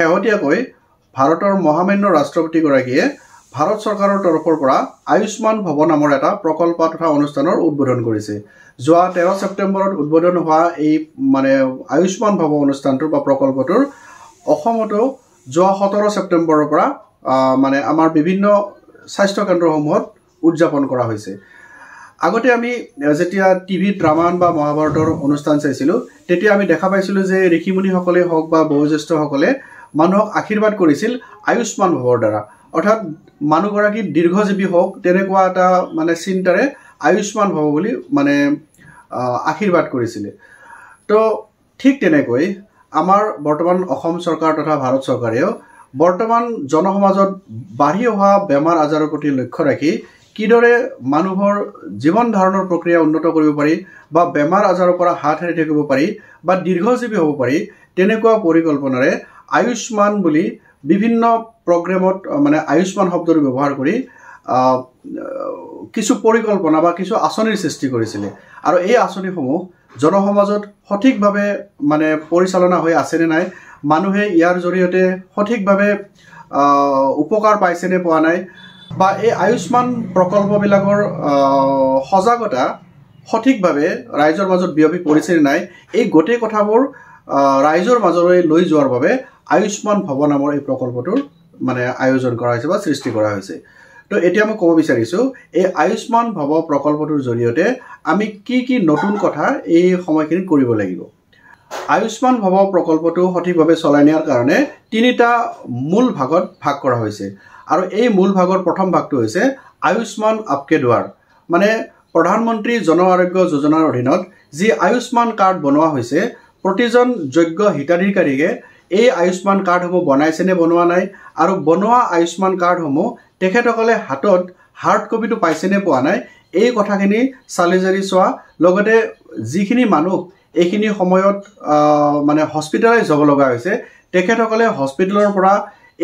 শেহতীয়াকৈ ভাৰতৰ মহামান্য ৰাষ্ট্ৰপতিগৰাকীয়ে ভাৰত চৰকাৰৰ তৰফৰ পৰা আয়ুষ্মান ভৱ নামৰ এটা প্ৰকল্প তথা অনুষ্ঠানৰ উদ্বোধন কৰিছে। যোৱা 13 ছেপ্টেম্বৰত উদ্বোধন হোৱা এই আয়ুষ্মান ভৱ অনুষ্ঠানটোৰ বা প্ৰকল্পটোৰ অসমতো যোৱা 17 ছেপ্টেম্বৰৰ পৰা আমাৰ বিভিন্ন স্বাস্থ্য কেন্দ্ৰসমূহত উদযাপন কৰা হৈছে। আগতে আমি যেতিয়া টিভিত ৰামায়ণ বা মহাভাৰতৰ অনুষ্ঠান চাইছিলোঁ তেতিয়া আমি দেখা পাইছিলোঁ যে ঋষিমুনিসকলে হওক বা বয়োজ্যেষ্ঠসকলে মানুহক আশীৰ্বাদ কৰিছিল আয়ুষ্মান ভৱৰ দ্বাৰা, অৰ্থাৎ মানুহগৰাকী দীৰ্ঘজীৱী হওক তেনেকুৱা এটা চিন্তাৰে আয়ুষ্মান ভৱ বুলি আশীৰ্বাদ কৰিছিলে। তো ঠিক তেনেকৈ আমাৰ বৰ্তমান অসম চৰকাৰ তথা ভাৰত চৰকাৰেও বৰ্তমান জনসমাজত বাঢ়ি অহা বেমাৰ আজাৰৰ প্ৰতি লক্ষ্য ৰাখি কিদৰে মানুহৰ জীৱন ধাৰণৰ প্ৰক্ৰিয়া উন্নত কৰিব পাৰি বা বেমাৰ আজাৰৰ পৰা হাত সাৰি থাকিব পাৰি বা দীৰ্ঘজীৱী হ'ব পাৰি তেনেকুৱা পৰিকল্পনাৰে আয়ুষ্মান বুলি বিভিন্ন প্ৰগ্ৰেমত আয়ুষ্মান শব্দটো ব্যৱহাৰ কৰি কিছু পৰিকল্পনা বা কিছু আঁচনিৰ সৃষ্টি কৰিছিলে। আৰু এই আঁচনিসমূহ জনসমাজত সঠিকভাৱে পৰিচালনা হৈ আছেনে নাই, মানুহে ইয়াৰ জৰিয়তে সঠিকভাৱে উপকাৰ পাইছেনে পোৱা নাই, বা এই আয়ুষ্মান প্ৰকল্পবিলাকৰ সজাগতা সঠিকভাৱে ৰাইজৰ মাজত বিয়পি পৰিছেনে নাই, এই গোটেই কথাবোৰ ৰাইজৰ মাজলৈ লৈ যোৱাৰ বাবে আয়ুষ্মান ভৱ নামৰ এই প্ৰকল্পটোৰ আয়োজন কৰা হৈছে বা সৃষ্টি কৰা হৈছে। তো এতিয়া মই ক'ব বিচাৰিছোঁ এই আয়ুষ্মান ভৱ প্ৰকল্পটোৰ জৰিয়তে আমি কি কি নতুন কথা এই সময়খিনিত কৰিব লাগিব। আয়ুষ্মান ভৱ প্ৰকল্পটো সঠিকভাৱে চলাই নিয়াৰ কাৰণে 3টা মূল ভাগত ভাগ কৰা হৈছে। আৰু এই মূল ভাগৰ প্ৰথম ভাগটো হৈছে আয়ুষ্মান আপকে দুৱাৰ, প্ৰধানমন্ত্ৰী জন আৰোগ্য যোজনাৰ অধীনত যি আয়ুষ্মান কাৰ্ড বনোৱা হৈছে, প্ৰতিজন যোগ্য হিতাধিকাৰীকে এই আয়ুষ্মান কাৰ্ডসমূহ বনাইছেনে বনোৱা নাই, আৰু বনোৱা আয়ুষ্মান কাৰ্ডসমূহ তেখেতসকলে হাতত হাৰ্ড কপিটো পাইছেনে পোৱা নাই, এই কথাখিনি চালি জাৰি চোৱা, লগতে যিখিনি মানুহ এইখিনি সময়ত হস্পিটেলাইজ হ'ব লগা হৈছে তেখেতসকলে হস্পিটেলৰ পৰা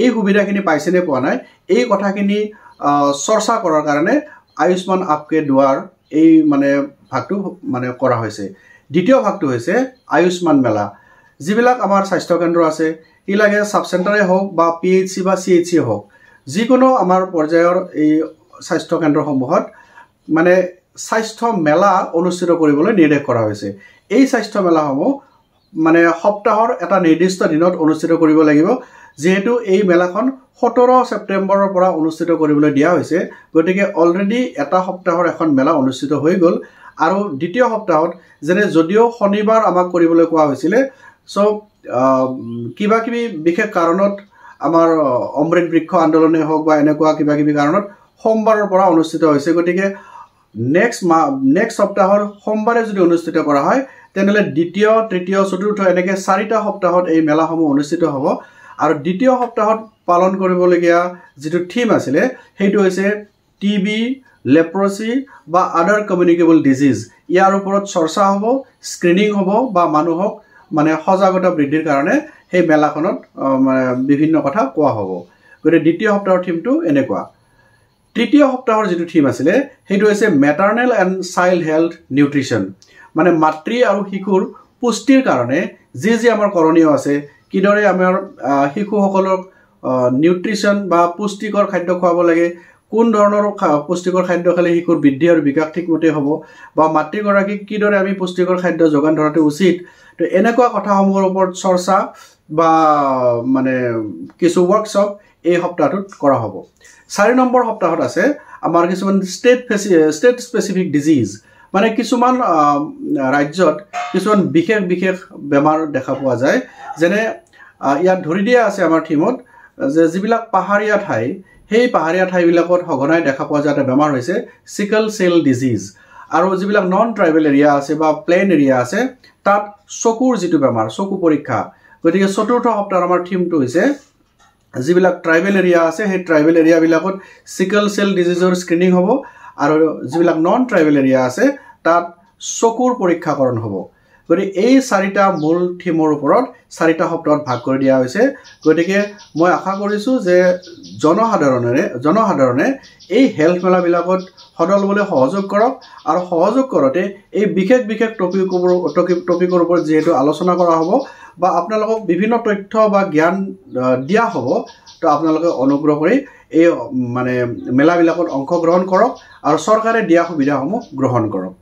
এই সুবিধাখিনি পাইছেনে পোৱা নাই, এই কথাখিনি চৰ্চা কৰাৰ কাৰণে আয়ুষ্মান আপকে দুৱাৰ এই ভাগটো কৰা হৈছে। দ্বিতীয় ভাগটো হৈছে আয়ুষ্মান মেলা। যিবিলাক আমাৰ স্বাস্থ্যকেন্দ্ৰ আছে, ই লাগে সাব চেণ্টাৰে হওক বা PHC বা CHC হওক, যিকোনো আমাৰ পৰ্যায়ৰ এই স্বাস্থ্যকেন্দ্ৰসমূহত স্বাস্থ্য মেলা অনুষ্ঠিত কৰিবলৈ নিৰ্দেশ কৰা হৈছে। এই স্বাস্থ্য মেলাসমূহ সপ্তাহৰ এটা নিৰ্দিষ্ট দিনত অনুষ্ঠিত কৰিব লাগিব। যিহেতু এই মেলাখন 17 ছেপ্টেম্বৰৰ পৰা অনুষ্ঠিত কৰিবলৈ দিয়া হৈছে, গতিকে অলৰেডি এটা সপ্তাহৰ এখন মেলা অনুষ্ঠিত হৈ গ'ল। আৰু দ্বিতীয় সপ্তাহত যদিও শনিবাৰ আমাক কৰিবলৈ কোৱা হৈছিলে, কিবা কিবি বিশেষ কাৰণত আমাৰ অমৃত বৃক্ষ আন্দোলনে হওক বা এনেকুৱা কিবা কিবি কাৰণত সোমবাৰৰ পৰা অনুষ্ঠিত হৈছে। গতিকে নেক্সট সপ্তাহৰ সোমবাৰে যদি অনুষ্ঠিত কৰা হয় তেনেহ'লে দ্বিতীয়, তৃতীয়, চতুৰ্থ এনেকৈ 4টা সপ্তাহত এই মেলাসমূহ অনুষ্ঠিত হ'ব। আৰু দ্বিতীয় সপ্তাহত পালন কৰিবলগীয়া যিটো থিম আছিলে সেইটো হৈছে TB, লেপ্ৰচি বা আদাৰ কমিউনিকেবল ডিজিজ। ইয়াৰ ওপৰত চৰ্চা হ'ব, স্ক্ৰিনিং হ'ব বা মানুহক সজাগতা বৃদ্ধিৰ কাৰণে সেই মেলাখনত বিভিন্ন কথা কোৱা হ'ব। গতিকে দ্বিতীয় সপ্তাহৰ থিমটো এনেকুৱা। তৃতীয় সপ্তাহৰ যিটো থিম আছিলে সেইটো হৈছে মেটাৰ্নেল এণ্ড চাইল্ড হেল্থ নিউট্ৰিশ্যন, মাতৃ আৰু শিশুৰ পুষ্টিৰ কাৰণে যি আমাৰ কৰণীয় আছে, কিদৰে আমাৰ শিশুসকলক নিউট্ৰিশ্যন বা পুষ্টিকৰ খাদ্য খুৱাব লাগে, কোন ধৰণৰ পুষ্টিকৰ খাদ্য খালে শিশুৰ বৃদ্ধি আৰু বিকাশ ঠিকমতে হ'ব, বা মাতৃগৰাকীক কিদৰে আমি পুষ্টিকৰ খাদ্য যোগান ধৰাটো উচিত। তো এনেকুৱা কথাসমূহৰ ওপৰত চৰ্চা বা কিছু ৱৰ্কশ্বপ এই সপ্তাহটোত কৰা হ'ব। 4 নম্বৰ সপ্তাহত আছে আমাৰ কিছুমান ষ্টেট স্পেচিফিক ডিজিজ, কিছুমান ৰাজ্যত কিছুমান বিশেষ বেমাৰ দেখা পোৱা যায়। যেনে ইয়াত ধৰি দিয়া আছে আমাৰ থিমত যে যিবিলাক পাহাৰীয়া ঠাই, সেই পাহাৰীয়া ঠাইবিলাকত সঘনাই দেখা পোৱা যায় এটা বেমাৰ হৈছে চিকল চেল ডিজিজ। আৰু যিবিলাক নন ট্ৰাইবেল এৰিয়া আছে বা প্লেইন এৰিয়া আছে তাত চকুৰ যিটো বেমাৰ, চকু পৰীক্ষা। গতিকে চতুৰ্থ সপ্তাহৰ আমাৰ থিমটো হৈছে যিবিলাক ট্ৰাইবেল এৰিয়া আছে সেই ট্ৰাইবেল এৰিয়াবিলাকত চিকল চেল ডিজিজৰ স্ক্ৰিনিং হ'ব, আৰু যিবিলাক নন ট্ৰাইবেল এৰিয়া আছে তাত চকুৰ পৰীক্ষাকৰণ হ'ব। গতিকে এই 4টা মূল থিমৰ ওপৰত 4টা সপ্তাহত ভাগ কৰি দিয়া হৈছে। গতিকে মই আশা কৰিছোঁ যে জনসাধাৰণে এই হেল্থ মেলাবিলাকত সদল হ'বলৈ সহযোগ কৰক, আৰু সহযোগ কৰোঁতে এই বিশেষ টপিকৰ ওপৰত যিহেতু আলোচনা কৰা হ'ব, বা আপোনালোকক বিভিন্ন তথ্য বা জ্ঞান দিয়া হ'ব তো আপোনালোকে অনুগ্ৰহ কৰি এই মানে মেলাবিলাকত অংশগ্ৰহণ কৰক আৰু চৰকাৰে দিয়া সুবিধাসমূহ গ্ৰহণ কৰক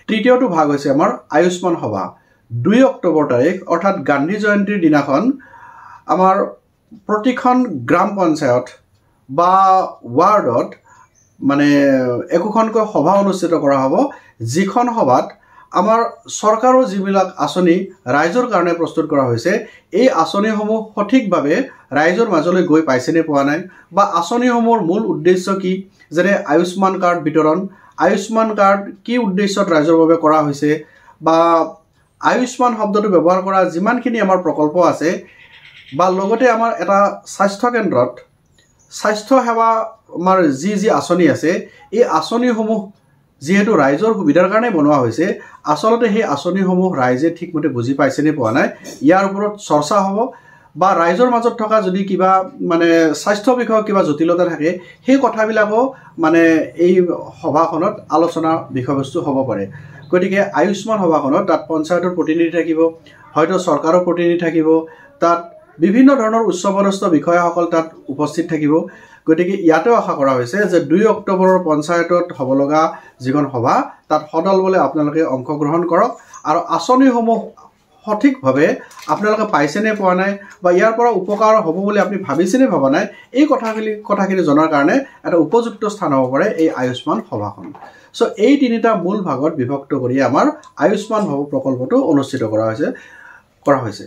তৃতীয়টো ভাগ হৈছে আমাৰ আয়ুষ্মান সভা 2 অক্টোবৰ তাৰিখ অৰ্থাৎ গান্ধী জয়ন্তীৰ দিনাখন আমাৰ প্ৰতিখন গ্ৰাম পঞ্চায়ত বা ৱাৰ্ডত মানে একোখনকৈ সভা অনুষ্ঠিত কৰা হ'ব যিখন সভাত আমাৰ চৰকাৰৰ যিবিলাক আঁচনি ৰাইজৰ কাৰণে প্ৰস্তুত কৰা হৈছে এই আঁচনিসমূহ সঠিকভাৱে ৰাইজৰ মাজলৈ গৈ পাইছেনে পোৱা নাই বা আঁচনিসমূহৰ মূল উদ্দেশ্য কি যেনে আয়ুষ্মান কাৰ্ড বিতৰণ আয়ুষ্মান কাৰ্ড কি উদ্দেশ্যত ৰাইজৰ বাবে কৰা হৈছে বা আয়ুষ্মান শব্দটো ব্যৱহাৰ কৰা যিমানখিনি আমাৰ প্ৰকল্প আছে বা লগতে আমাৰ এটা স্বাস্থ্য কেন্দ্ৰত স্বাস্থ্য সেৱা আমাৰ যি আঁচনি আছে এই আঁচনিসমূহ যেহেতু ৰাইজৰ সুবিধাৰ কাৰণে বনোৱা হৈছে আসলতে সেই আঁচনিসমূহ ৰাইজে ঠিকমতে বুজি পাইছেনে পোৱা নাই ইয়াৰ ওপৰত চৰ্চা হ'ব বা ৰাইজৰ মাজত থকা যদি কিবা মানে স্বাস্থ্য বিষয়ক কিবা জটিলতা থাকে সেই কথাবিলাকো মানে এই সভাখনত আলোচনা বিষয়বস্তু হ'ব পাৰে গতিকে আয়ুষ্মান সভাখনত তাত পঞ্চায়তৰ প্ৰতিনিধি থাকিব হয়তো চৰকাৰৰ প্ৰতিনিধি থাকিব তাত বিভিন্ন ধৰণৰ উচ্চপদস্থ বিষয়াসকল তাত উপস্থিত থাকিব গতিকে ইয়াতেও আশা কৰা হৈছে যে 2 অক্টোবৰৰ পঞ্চায়তত হ'ব লগা যিখন সভা তাত সদল বলে আপোনালোকে অংশগ্ৰহণ কৰক আৰু আঁচনিসমূহ সঠিকভাৱে আপোনালোকে পাইছেনে পোৱা নাই বা ইয়াৰ পৰা উপকাৰ হ'ব বুলি আপুনি ভাবিছেনে ভবা নাই এই কথাখিনি জনাৰ কাৰণে এটা উপযুক্ত স্থান হ'ব পাৰে এই আয়ুষ্মান সভাখন সো এই তিনিটা মূল ভাগত বিভক্ত কৰি আমাৰ আয়ুষ্মান সভা প্ৰকল্পটো অনুষ্ঠিত কৰা হৈছে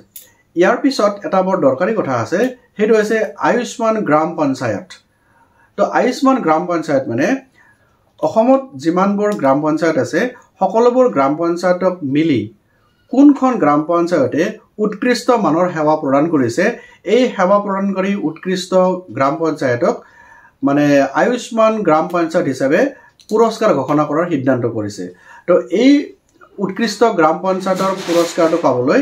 ইয়াৰ পিছত এটা বৰ দৰকাৰী কথা আছে সেইটো হৈছে আয়ুষ্মান গ্ৰাম পঞ্চায়ত তো আয়ুষ্মান গ্ৰাম পঞ্চায়ত মানে অসমত যিমানবোৰ গ্ৰাম পঞ্চায়ত আছে সকলোবোৰ গ্ৰাম পঞ্চায়তক মিলি কোনখন গ্ৰাম পঞ্চায়তে উৎকৃষ্ট মানৰ সেৱা প্ৰদান কৰিছে এই সেৱা প্ৰদানকাৰী উৎকৃষ্ট গ্ৰাম পঞ্চায়তক মানে আয়ুষ্মান গ্ৰাম পঞ্চায়ত হিচাপে পুৰস্কাৰ ঘোষণা কৰাৰ সিদ্ধান্ত কৰিছে তো এই উৎকৃষ্ট গ্ৰাম পঞ্চায়তৰ পুৰস্কাৰটো পাবলৈ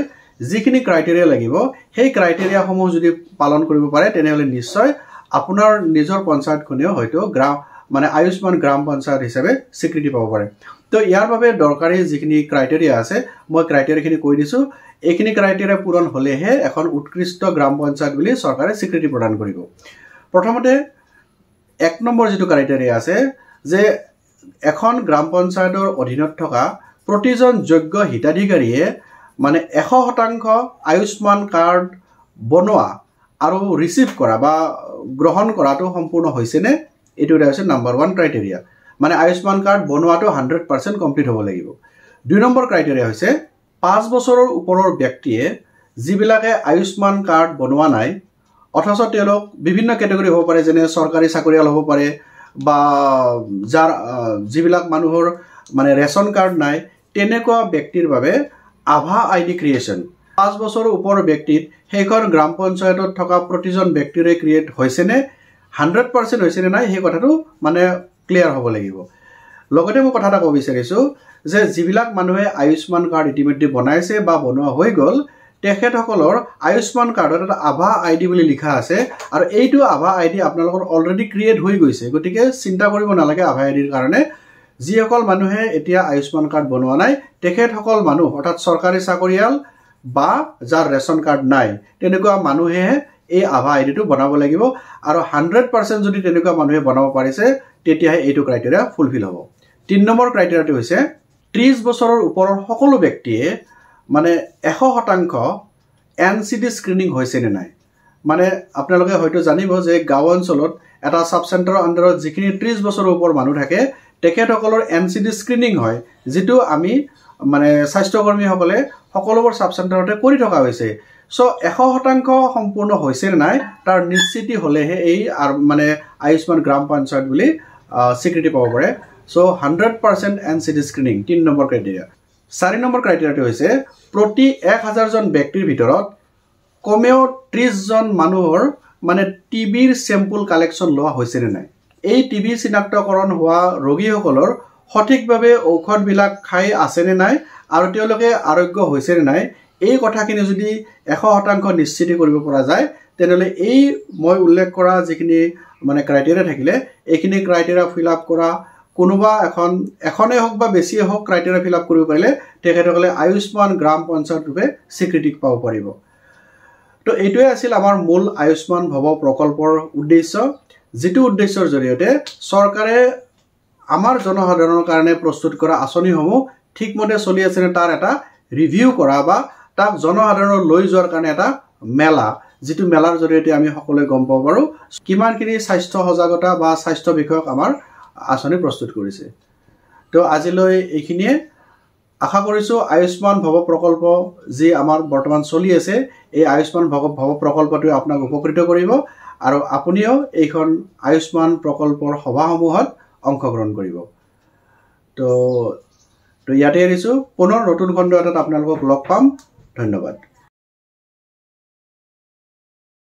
যিখিনি ক্ৰাইটেৰিয়া লাগিব সেই ক্ৰাইটেৰিয়াসমূহ যদি পালন কৰিব পাৰে তেনেহলে নিশ্চয় আপোনাৰ নিজৰ পঞ্চায়তখনেও হয়তো গ্ৰাম মানে আয়ুষ্মান গ্ৰাম পঞ্চায়ত হিচাপে স্বীকৃতি পাব পাৰে তো ইয়াৰ বাবে দৰকাৰী যিখিনি ক্ৰাইটেৰিয়া আছে মই ক্ৰাইটেৰিয়াখিনি কৈ দিছো এইখিনি ক্ৰাইটেৰিয়া পূৰণ হ'লেহে এখন উৎকৃষ্ট গ্ৰাম পঞ্চায়ত বুলি চৰকাৰে স্বীকৃতি প্ৰদান কৰিব প্ৰথমতে 1 নম্বৰ যেটো ক্ৰাইটেৰিয়া আছে যে এখন গ্ৰাম পঞ্চায়তৰ অধীনত থকা প্ৰতিজন যোগ্য হিতাধিকাৰীয়ে মানে 100% আয়ুষ্মান কাৰ্ড বনোৱা আৰু ৰিসিভ কৰা বা গ্ৰহণ কৰাটো সম্পূৰ্ণ হৈছে নে এটো হৈছে নম্বৰ 1 ক্ৰাইটেৰিয়া মানে আয়ুষ্মান কাৰ্ড বনোৱাটো 100% কমপ্লিট হ'ব লাগিব 2 নম্বৰ ক্ৰাইটেৰিয়া হৈছে 5 বছৰৰ ওপৰৰ ব্যক্তিয়ে যিবিলাকে আয়ুষ্মান কাৰ্ড বনোৱা নাই অথচ তেওঁলোক বিভিন্ন ক্যাটাগৰী হ'ব পাৰে যেনে চৰকাৰী চাকৰিয়াল হ'ব পাৰে বা যাৰ যিবিলাক মানুহৰ মানে ৰেশন কাৰ্ড নাই তেনেকুৱা ব্যক্তিৰ বাবে আভা আইডি ক্ৰিয়েচন 5 বছৰৰ ওপৰৰ ব্যক্তিত সেইখন গ্ৰাম পঞ্চায়তত থকা প্ৰতিজন ব্যক্তিৰে ক্ৰিয়েট হৈছে নে 100% হৈছে নে নাই সেই কথাটো মানে ক্লিয়াৰ হ'ব লাগিব লগতে মই কথাটা ক'ব বিচাৰিছো যে যিবিলাক মানুহে আয়ুষ্মান কাৰ্ড ইতিমধ্যে বনাইছে বা বনোৱা হৈ গল তেখেতসকলৰ আয়ুষ্মান কাৰ্ডত এটা আভা আইডি বুলি লিখা আছে আৰু এইটো আভা আইডি আপোনালোকৰ অলৰেডি ক্ৰিয়েট হৈ গৈছে গতিকে চিন্তা কৰিব নালাগে আভা আইডিৰ কাৰণে যিসকল মানুহে এতিয়া আয়ুষ্মান কাৰ্ড বনোৱা নাই তেখেতসকল মানুহ অৰ্থাৎ চৰকাৰী চাকৰিয়াল বা যাৰ ৰেশন কাৰ্ড নাই তেনেকুৱা মানুহে এই আভা আইডিটো বনাব লাগিব আৰু 100% যদি তেনেকুৱা মানুহে বনাব পাৰিছে তেতিয়াহে এইটো ক্ৰাইটেৰিয়া ফুলফিল হ'ব 3 নম্বৰ ক্ৰাইটেৰিয়াটো হৈছে 30 বছৰৰ ওপৰৰ সকলো ব্যক্তিয়ে মানে 100% এনসিডি স্ক্ৰিনিং হৈছে নে নাই মানে আপোনালোকে হয়তো জানিব যে গাঁও অঞ্চলত এটা সাব সেন্টাৰৰ আন্ডাৰত যিখিনি 30 বছৰৰ ওপৰ মানুহ থাকে তেখেতসকলৰ এনসিডি স্ক্ৰিনিং হয় যেটো আমি মানে স্বাস্থ্যকৰ্মীসকলে সকলোবোৰ সাব সেন্টাৰতে কৰি থকা হৈছে সো 100% সম্পূৰ্ণ হৈছে নে নাই তাৰ নিশ্চিতি হলেহে এই মানে আয়ুষ্মান গ্ৰাম পঞ্চায়ত বুলি স্বীকৃতি পাব পাৰে so 100% NCD screening 3 number criteria 4 number ক্ৰাইটেৰিয়াটো হৈছে প্ৰতি 1000 জন ব্যক্তিৰ ভিতৰত কমেও 30 জন মানুহৰ মানে টিবিৰ স্যাম্পল কালেকশন লোৱা হৈছে নে নাই এই টিবি চিনাক্তকৰণ হোৱা ৰোগীসকলৰ সঠিকভাৱে ঔষধবিলাক খাই আছে নে নাই আৰু তেওঁলোকে আৰোগ্য হৈছে নে নাই এই কথাখিনি যদি 100% নিশ্চিত কৰিব পৰা যায় তেনেহলে এই মই উল্লেখ কৰা যিখিনি মানে ক্ৰাইটেৰিয়া থাকিলে এইখিনি ক্ৰাইটেৰিয়া ফিল আপ কৰা কোনোবা এখনে হওক বা বেছিয়ে হওক ক্ৰাইটেৰিয়া ফিল আপ কৰিব পাৰিলে তেখেতসকলে আয়ুষ্মান গ্ৰাম পঞ্চায়ত ৰূপে স্বীকৃতি পাব পাৰিব তো এইটোৱে আছিল আমাৰ মূল আয়ুষ্মান ভৱ প্ৰকল্পৰ উদ্দেশ্য, যিটো উদ্দেশ্যৰ জৰিয়তে চৰকাৰে আমাৰ জনসাধাৰণৰ কাৰণে প্ৰস্তুত কৰা আঁচনিসমূহ ঠিকমতে চলি আছেনে তাৰ এটা ৰিভিউ কৰা বা তাক জনসাধাৰণৰ লৈ যোৱাৰ কাৰণে এটা মেলা, যিটো মেলাৰ জৰিয়তে আমি সকলোৱে গম পাব পাৰোঁ কিমানখিনি স্বাস্থ্য সজাগতা বা স্বাস্থ্য বিষয়ক আমাৰ আঁচনি প্ৰস্তুত কৰিছে। তো আজিলৈ এইখিনিয়ে। আশা কৰিছোঁ আয়ুষ্মান ভৱ প্ৰকল্প যি আমাৰ বৰ্তমান চলি আছে, এই আয়ুষ্মান ভৱ প্ৰকল্পটোৱে আপোনাক উপকৃত কৰিব আৰু আপুনিও এইখন আয়ুষ্মান প্ৰকল্পৰ সভাসমূহত অংশগ্ৰহণ কৰিব। তো ইয়াতে এৰিছোঁ। পুনৰ নতুন খণ্ড এটাত আপোনালোকক লগ পাম। ধন্যবাদ।